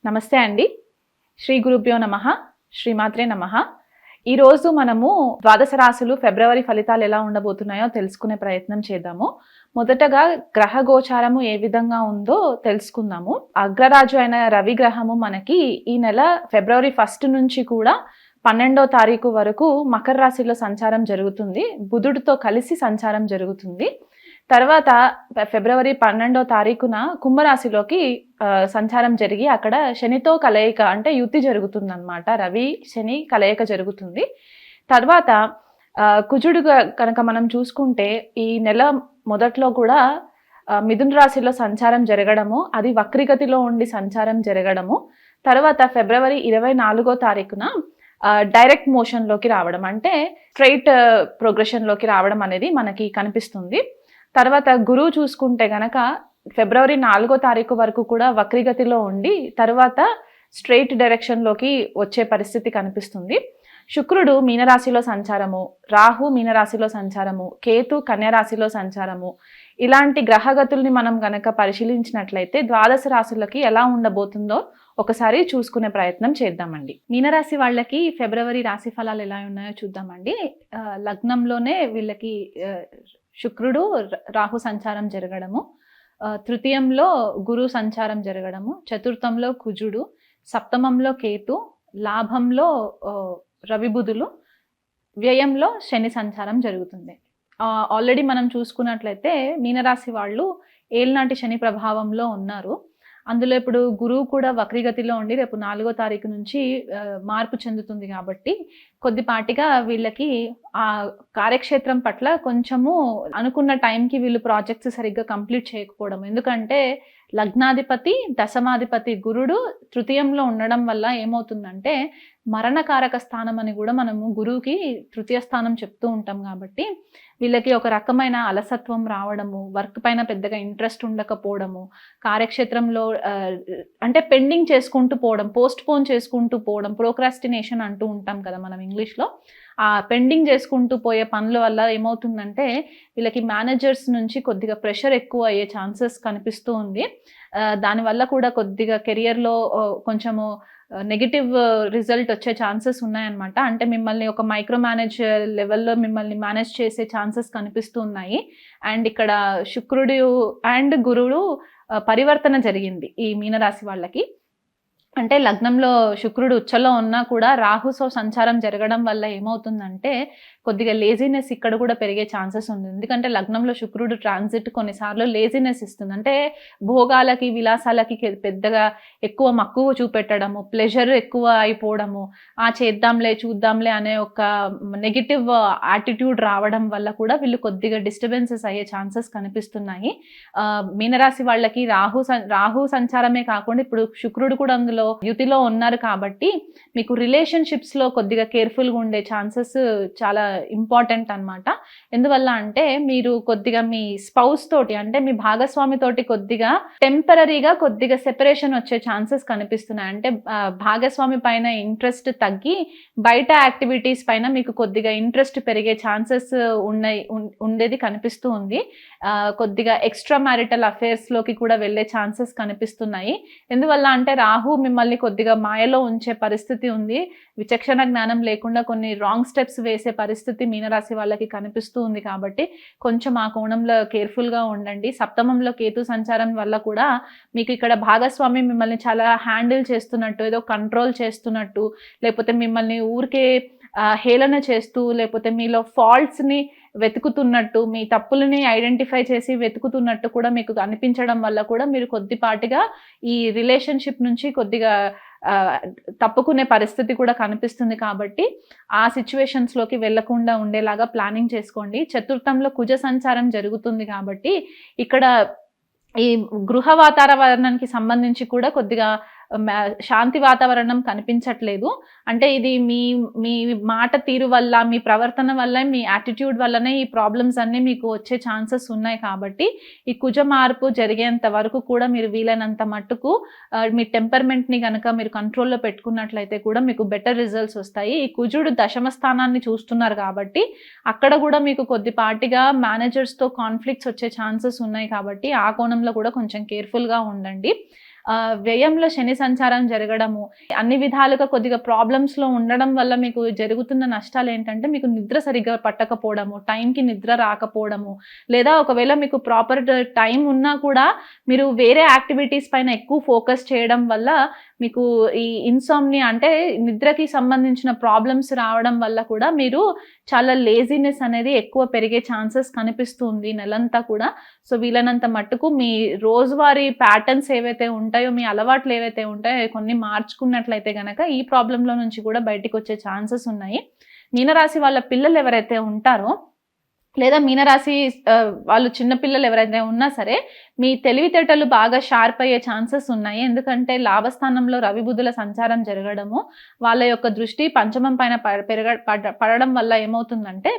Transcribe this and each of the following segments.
నమస్తే అండి. శ్రీ గురుభ్యో నమః. శ్రీమాత్రే నమః. ఈరోజు మనము ద్వాదశ రాశులు ఫిబ్రవరి ఫలితాలు ఎలా ఉండబోతున్నాయో తెలుసుకునే ప్రయత్నం చేద్దాము. మొదటగా గ్రహ గోచారము ఏ విధంగా ఉందో తెలుసుకుందాము. అగ్రరాజు అయిన రవి గ్రహము మనకి ఈ నెల ఫిబ్రవరి 1 నుంచి కూడా 12వ తారీఖు వరకు మకర రాశిలో సంచారం జరుగుతుంది. బుధుడితో కలిసి సంచారం జరుగుతుంది. తర్వాత ఫిబ్రవరి 12వ తారీఖున కుంభరాశిలోకి సంచారం జరిగి అక్కడ శనితో కలయిక అంటే యుతి జరుగుతుందన్నమాట. రవి శని కలయిక జరుగుతుంది. తర్వాత కుజుడు కనుక మనం చూసుకుంటే ఈ నెల మొదట్లో కూడా మిథున రాశిలో సంచారం జరగడము, అది వక్రిగతిలో ఉండి సంచారం జరగడము, తర్వాత ఫిబ్రవరి 24వ తారీఖున డైరెక్ట్ మోషన్లోకి రావడం అంటే స్ట్రైట్ ప్రోగ్రెషన్లోకి రావడం అనేది మనకి కనిపిస్తుంది. తర్వాత గురువు చూసుకుంటే గనక ఫిబ్రవరి 4వ తారీఖు వరకు కూడా వక్రిగతిలో ఉండి తర్వాత స్ట్రైట్ డైరెక్షన్లోకి వచ్చే పరిస్థితి కనిపిస్తుంది. శుక్రుడు మీనరాశిలో సంచారము, రాహు మీనరాశిలో సంచారము, కేతు కన్యరాశిలో సంచారము, ఇలాంటి గ్రహగతుల్ని మనం గనక పరిశీలించినట్లయితే ద్వాదశ రాశులకి ఎలా ఉండబోతుందో ఒకసారి చూసుకునే ప్రయత్నం చేద్దామండి. మీనరాశి వాళ్ళకి ఫిబ్రవరి రాశి ఫలాలు ఎలా ఉన్నాయో చూద్దామండి. లగ్నంలోనే వీళ్ళకి శుక్రుడు రాహు సంచారం జరగడము, తృతీయంలో గురు సంచారం జరగడము, చతుర్థంలో కుజుడు, సప్తమంలో కేతు, లాభంలో రవి బుధులు, వ్యయంలో శని సంచారం జరుగుతుంది. ఆల్రెడీ మనం చూసుకున్నట్లయితే మీనరాశి వాళ్ళు ఏళ్ళనాటి శని ప్రభావంలో ఉన్నారు. అందులో ఇప్పుడు గురువు కూడా వక్రిగతిలో ఉండి రేపు 4వ తారీఖు నుంచి మార్పు చెందుతుంది కాబట్టి కొద్దిపాటిగా వీళ్ళకి ఆ కార్యక్షేత్రం పట్ల కొంచెము అనుకున్న టైంకి వీళ్ళు ప్రాజెక్ట్స్ సరిగ్గా కంప్లీట్ చేయకపోవడం. ఎందుకంటే లగ్నాధిపతి దశమాధిపతి గురుడు తృతీయంలో ఉండడం వల్ల ఏమవుతుందంటే మరణకారక స్థానం అని కూడా మనము గురువుకి తృతీయ స్థానం చెప్తూ ఉంటాం. కాబట్టి వీళ్ళకి ఒక రకమైన అలసత్వం రావడము, వర్క్ పైన పెద్దగా ఇంట్రెస్ట్ ఉండకపోవడము, కార్యక్షేత్రంలో అంటే పెండింగ్ చేసుకుంటూ పోవడం, పోస్ట్ పోన్ చేసుకుంటూ పోవడం, ప్రోక్రాస్టినేషన్ అంటూ ఉంటాం కదా మనం ఇంగ్లీష్లో. ఆ పెండింగ్ చేసుకుంటూ పోయే పనుల వల్ల ఏమవుతుందంటే వీళ్ళకి మేనేజర్స్ నుంచి కొద్దిగా ప్రెషర్ ఎక్కువ అయ్యే ఛాన్సెస్ కనిపిస్తూ ఉంది. దానివల్ల కూడా కొద్దిగా కెరియర్లో కొంచెము నెగిటివ్ రిజల్ట్ వచ్చే ఛాన్సెస్ ఉన్నాయన్నమాట. అంటే మిమ్మల్ని ఒక మైక్రో మేనేజ్ లెవెల్లో మిమ్మల్ని మేనేజ్ చేసే ఛాన్సెస్ కనిపిస్తూ ఉన్నాయి. అండ్ ఇక్కడ శుక్రుడు అండ్ గురుడు పరివర్తన జరిగింది ఈ మీనరాశి వాళ్ళకి. అంటే లగ్నంలో శుక్రుడు ఉచ్చలో ఉన్నా కూడా రాహుతో సంచారం జరగడం వల్ల ఏమవుతుందంటే కొద్దిగా లేజినెస్ ఇక్కడ కూడా పెరిగే ఛాన్సెస్ ఉంది. ఎందుకంటే లగ్నంలో శుక్రుడు ట్రాన్సిట్ కొన్నిసార్లు లేజినెస్ ఇస్తుంది. అంటే భోగాలకి విలాసాలకి పెద్దగా ఎక్కువ మక్కువ చూపెట్టడము, ప్లెజర్ ఎక్కువ అయిపోవడము, చేద్దాంలే చూద్దాంలే అనే ఒక నెగిటివ్ యాటిట్యూడ్ రావడం వల్ల కూడా వీళ్ళు కొద్దిగా డిస్టర్బెన్సెస్ అయ్యే ఛాన్సెస్ కనిపిస్తున్నాయి. మీనరాశి వాళ్ళకి రాహు సంచారమే కాకుండా ఇప్పుడు శుక్రుడు కూడా అందులో యుతిలో ఉన్నారు కాబట్టి మీకు రిలేషన్షిప్స్ లో కొద్దిగా కేర్ఫుల్గా ఉండే ఛాన్సెస్ చాలా ఇంపార్టెంట్ అన్నమాట. ఎందువల్ల అంటే మీరు కొద్దిగా మీ స్పౌస్ తోటి అంటే మీ భాగస్వామి తోటి కొద్దిగా టెంపరీగా కొద్దిగా సెపరేషన్ వచ్చే ఛాన్సెస్ కనిపిస్తున్నాయి. అంటే భాగస్వామి పైన ఇంట్రెస్ట్ తగ్గి బయట యాక్టివిటీస్ పైన మీకు కొద్దిగా ఇంట్రెస్ట్ పెరిగే ఛాన్సెస్ ఉండేది కనిపిస్తూ ఉంది. కొద్దిగా ఎక్స్ట్రా మ్యారిటల్ అఫేర్స్ లోకి కూడా వెళ్ళే ఛాన్సెస్ కనిపిస్తున్నాయి. ఎందువల్ల అంటే రాహు మిమ్మల్ని కొద్దిగా మాయలో ఉంచే పరిస్థితి ఉంది. విచక్షణ జ్ఞానం లేకుండా కొన్ని రాంగ్ స్టెప్స్ వేసే పరిస్థితి మీనరాశి వాళ్ళకి కనిపిస్తూ ఉంది. కాబట్టి కొంచెం ఆ కోణంలో కేర్ఫుల్గా ఉండండి. సప్తమంలో కేతు సంచారం వల్ల కూడా మీకు ఇక్కడ భాగస్వామి మిమ్మల్ని చాలా హ్యాండిల్ చేస్తున్నట్టు, ఏదో కంట్రోల్ చేస్తున్నట్టు, లేకపోతే మిమ్మల్ని ఊరికే హేళన చేస్తూ, లేకపోతే మీలో ఫాల్ట్స్ని వెతుకుతున్నట్టు, మీ తప్పులని ఐడెంటిఫై చేసి వెతుకుతున్నట్టు కూడా మీకు అనిపించడం వల్ల కూడా మీరు కొద్దిపాటిగా ఈ రిలేషన్షిప్ నుంచి కొద్దిగా తప్పుకునే పరిస్థితి కూడా కనిపిస్తుంది. కాబట్టి ఆ సిచ్యువేషన్స్లోకి వెళ్లకుండా ఉండేలాగా ప్లానింగ్ చేసుకోండి. చతుర్థంలో కుజ సంచారం జరుగుతుంది కాబట్టి ఇక్కడ ఈ గృహ వాతావరణానికి సంబంధించి కూడా కొద్దిగా శాంతి వాతావరణం కనిపించట్లేదు. అంటే ఇది మీ మాట తీరు వల్ల, మీ ప్రవర్తన వల్ల, మీ యాటిట్యూడ్ వల్లనే ఈ ప్రాబ్లమ్స్ అన్నీ మీకు వచ్చే ఛాన్సెస్ ఉన్నాయి. కాబట్టి ఈ కుజ మార్పు జరిగేంత వరకు కూడా మీరు వీలైనంత మట్టుకు మీ టెంపర్మెంట్ని కనుక మీరు కంట్రోల్లో పెట్టుకున్నట్లయితే కూడా మీకు బెటర్ రిజల్ట్స్ వస్తాయి. ఈ కుజుడు దశమ స్థానాన్ని చూస్తున్నారు కాబట్టి అక్కడ కూడా మీకు కొద్దిపాటిగా మేనేజర్స్తో కాన్ఫ్లిక్ట్స్ వచ్చే ఛాన్సెస్ ఉన్నాయి. కాబట్టి ఆ కోణంలో కూడా కొంచెం కేర్ఫుల్గా ఉండండి. వ్యయంలో శని సంచారం జరగడము, అన్ని విధాలుగా కొద్దిగా ప్రాబ్లమ్స్‌లో ఉండడం వల్ల మీకు జరుగుతున్న నష్టాలేంటంటే, మీకు నిద్ర సరిగ్గా పట్టకపోవడము, టైంకి నిద్ర రాకపోవడము, లేదా ఒకవేళ మీకు ప్రాపర్ టైం ఉన్నా కూడా మీరు వేరే యాక్టివిటీస్ పైన ఎక్కువ ఫోకస్ చేయడం వల్ల మీకు ఈ ఇన్సామ్నియా అంటే నిద్రకి సంబంధించిన ప్రాబ్లమ్స్ రావడం వల్ల కూడా మీరు చాలా లేజినెస్ అనేది ఎక్కువ పెరిగే ఛాన్సెస్ కనిపిస్తుంది నెలంతా కూడా. సో వీలైనంత మట్టుకు మీ రోజువారీ ప్యాటర్న్స్ ఏవైతే ఉంటాయో, మీ అలవాట్లు ఏవైతే ఉంటాయో కొన్ని మార్చుకున్నట్లయితే గనక ఈ ప్రాబ్లంలో నుంచి కూడా బయటికి వచ్చే ఛాన్సెస్ ఉన్నాయి. మీనరాశి వాళ్ళ పిల్లలు ఎవరైతే ఉంటారో, లేదా మీనరాశి వాళ్ళు చిన్న పిల్లలు ఎవరైతే ఉన్నా సరే, మీ తెలివితేటలు బాగా షార్ప్ అయ్యే ఛాన్సెస్ ఉన్నాయి. ఎందుకంటే లాభస్థానంలో రవి బుధుల సంచారం జరగడము, వాళ్ళ యొక్క దృష్టి పంచమం పైన పడడం వల్ల ఏమవుతుందంటే,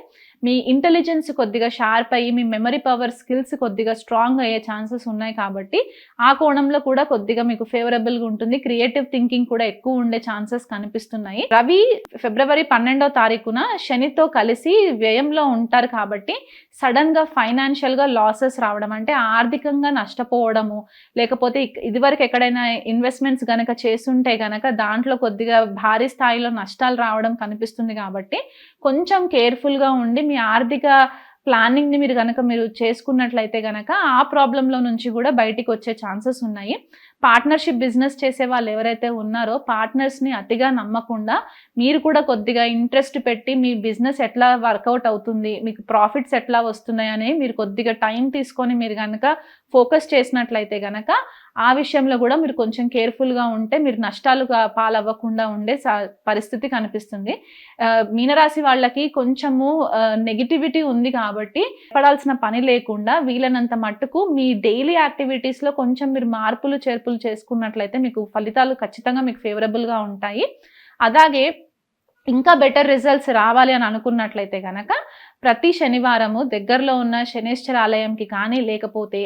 మీ ఇంటెలిజెన్స్ కొద్దిగా షార్ప్ అయ్యి, మీ మెమరీ పవర్ స్కిల్స్ కొద్దిగా స్ట్రాంగ్ అయ్యే ఛాన్సెస్ ఉన్నాయి కాబట్టి, ఆ కోణంలో కూడా కొద్దిగా మీకు ఫేవరబుల్గా ఉంటుంది. క్రియేటివ్ థింకింగ్ కూడా ఎక్కువ ఉండే ఛాన్సెస్ కనిపిస్తున్నాయి. రవి ఫిబ్రవరి 12వ తారీఖున శనితో కలిసి వ్యయంలో ఉంటారు కాబట్టి సడన్ గా ఫైనాన్షియల్ గా లాసెస్ రావడం, అంటే ఆర్థికంగా నష్టపోవడము, లేకపోతే ఇదివరకు ఎక్కడైనా ఇన్వెస్ట్మెంట్స్ గనక చేస్తుంటే గనక దాంట్లో కొద్దిగా భారీ స్థాయిలో నష్టాలు రావడం కనిపిస్తుంది. కాబట్టి కొంచెం కేర్ఫుల్గా ఉండి మీ ఆర్థిక ప్లానింగ్ని మీరు చేసుకున్నట్లయితే గనక ఆ ప్రాబ్లంలో నుంచి కూడా బయటికి వచ్చే ఛాన్సెస్ ఉన్నాయి. పార్ట్నర్షిప్ బిజినెస్ చేసే వాళ్ళు ఎవరైతే ఉన్నారో, పార్ట్నర్స్ని అతిగా నమ్మకుండా మీరు కూడా కొద్దిగా ఇంట్రెస్ట్ పెట్టి మీ బిజినెస్ ఎట్లా వర్కౌట్ అవుతుంది, మీకు ప్రాఫిట్స్ ఎట్లా వస్తున్నాయని మీరు కొద్దిగా టైం తీసుకొని మీరు కనుక ఫోకస్ చేసినట్లయితే గనక ఆ విషయంలో కూడా మీరు కొంచెం కేర్ఫుల్గా ఉంటే మీరు నష్టాలు పాలవ్వకుండా ఉండే పరిస్థితి కనిపిస్తుంది. మీనరాశి వాళ్ళకి కొంచెము నెగిటివిటీ ఉంది కాబట్టి పడాల్సిన పని లేకుండా వీలైనంత మట్టుకు మీ డైలీ యాక్టివిటీస్లో కొంచెం మీరు మార్పులు చేర్పులు చేసుకున్నట్లయితే మీకు ఫలితాలు ఖచ్చితంగా మీకు ఫేవరబుల్గా ఉంటాయి. అలాగే ఇంకా బెటర్ రిజల్ట్స్ రావాలి అని అనుకున్నట్లయితే కనుక ప్రతి శనివారము దగ్గరలో ఉన్న శనేశ్వర ఆలయంకి కానీ, లేకపోతే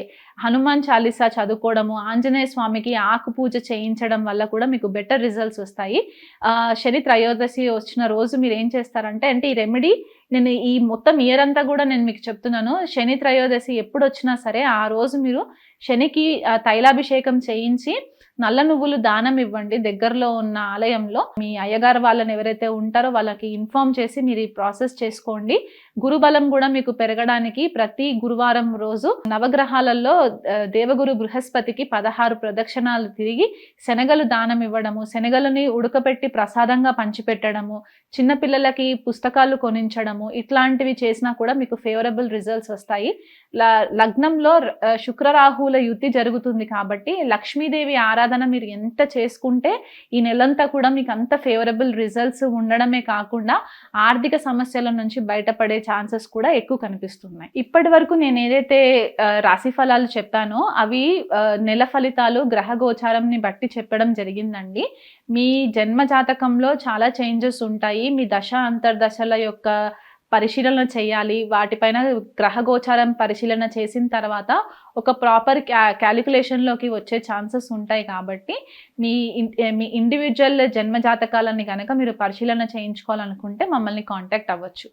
హనుమాన్ చాలీసా చదువుకోవడము, ఆంజనేయ స్వామికి ఆకు పూజ చేయించడం వల్ల కూడా మీకు బెటర్ రిజల్ట్స్ వస్తాయి. శని త్రయోదశి వచ్చిన రోజు మీరు ఏం చేస్తారంటే, ఈ రెమెడీ నేను ఈ మొత్తం ఇయర్ అంతా కూడా నేను మీకు చెప్తున్నాను. శని త్రయోదశి ఎప్పుడు వచ్చినా సరే ఆ రోజు మీరు శనికి తైలాభిషేకం చేయించి నల్ల నువ్వులు దానం ఇవ్వండి దగ్గరలో ఉన్న ఆలయంలో. మీ అయ్యగారు వాళ్ళని ఎవరైతే ఉంటారో వాళ్ళకి ఇన్ఫార్మ్ చేసి మీరు ఈ ప్రాసెస్ చేసుకోండి. గురుబలం కూడా మీకు పెరగడానికి ప్రతి గురువారం రోజు నవగ్రహాలలో దేవగురు బృహస్పతికి 16 ప్రదక్షిణాలు తిరిగి శనగలు దానం ఇవ్వడము, శనగలని ఉడకపెట్టి ప్రసాదంగా పంచిపెట్టడము, చిన్నపిల్లలకి పుస్తకాలు కొనించడము, ఇట్లాంటివి చేసినా కూడా మీకు ఫేవరబుల్ రిజల్ట్స్ వస్తాయి. లగ్నంలో శుక్రరాహువుల యుతి జరుగుతుంది కాబట్టి లక్ష్మీదేవి ఆరాధన మీరు ఎంత చేసుకుంటే ఈ నెలంతా కూడా మీకు అంత ఫేవరబుల్ రిజల్ట్స్ ఉండడమే కాకుండా ఆర్థిక సమస్యల నుంచి బయటపడే ఛాన్సెస్ కూడా ఎక్కువ కనిపిస్తున్నాయి. ఇప్పటి వరకు నేను ఏదైతే రాశి ఫలాలు చెప్పానో అవి నెల ఫలితాలు గ్రహ గోచారంని బట్టి చెప్పడం జరిగిందండి. మీ జన్మ జాతకంలో చాలా చేంజెస్ ఉంటాయి. మీ దశ అంతర్దశల యొక్క పరిశీలన చేయాలి. వాటిపైన గ్రహ గోచారం పరిశీలన చేసిన తర్వాత ఒక ప్రాపర్ క్యాలిక్యులేషన్లోకి వచ్చే ఛాన్సెస్ ఉంటాయి. కాబట్టి మీ ఇండివిజువల్ జన్మ జాతకాలని కనుక మీరు పరిశీలన చేయించుకోవాలనుకుంటే మమ్మల్ని కాంటాక్ట్ అవ్వచ్చు.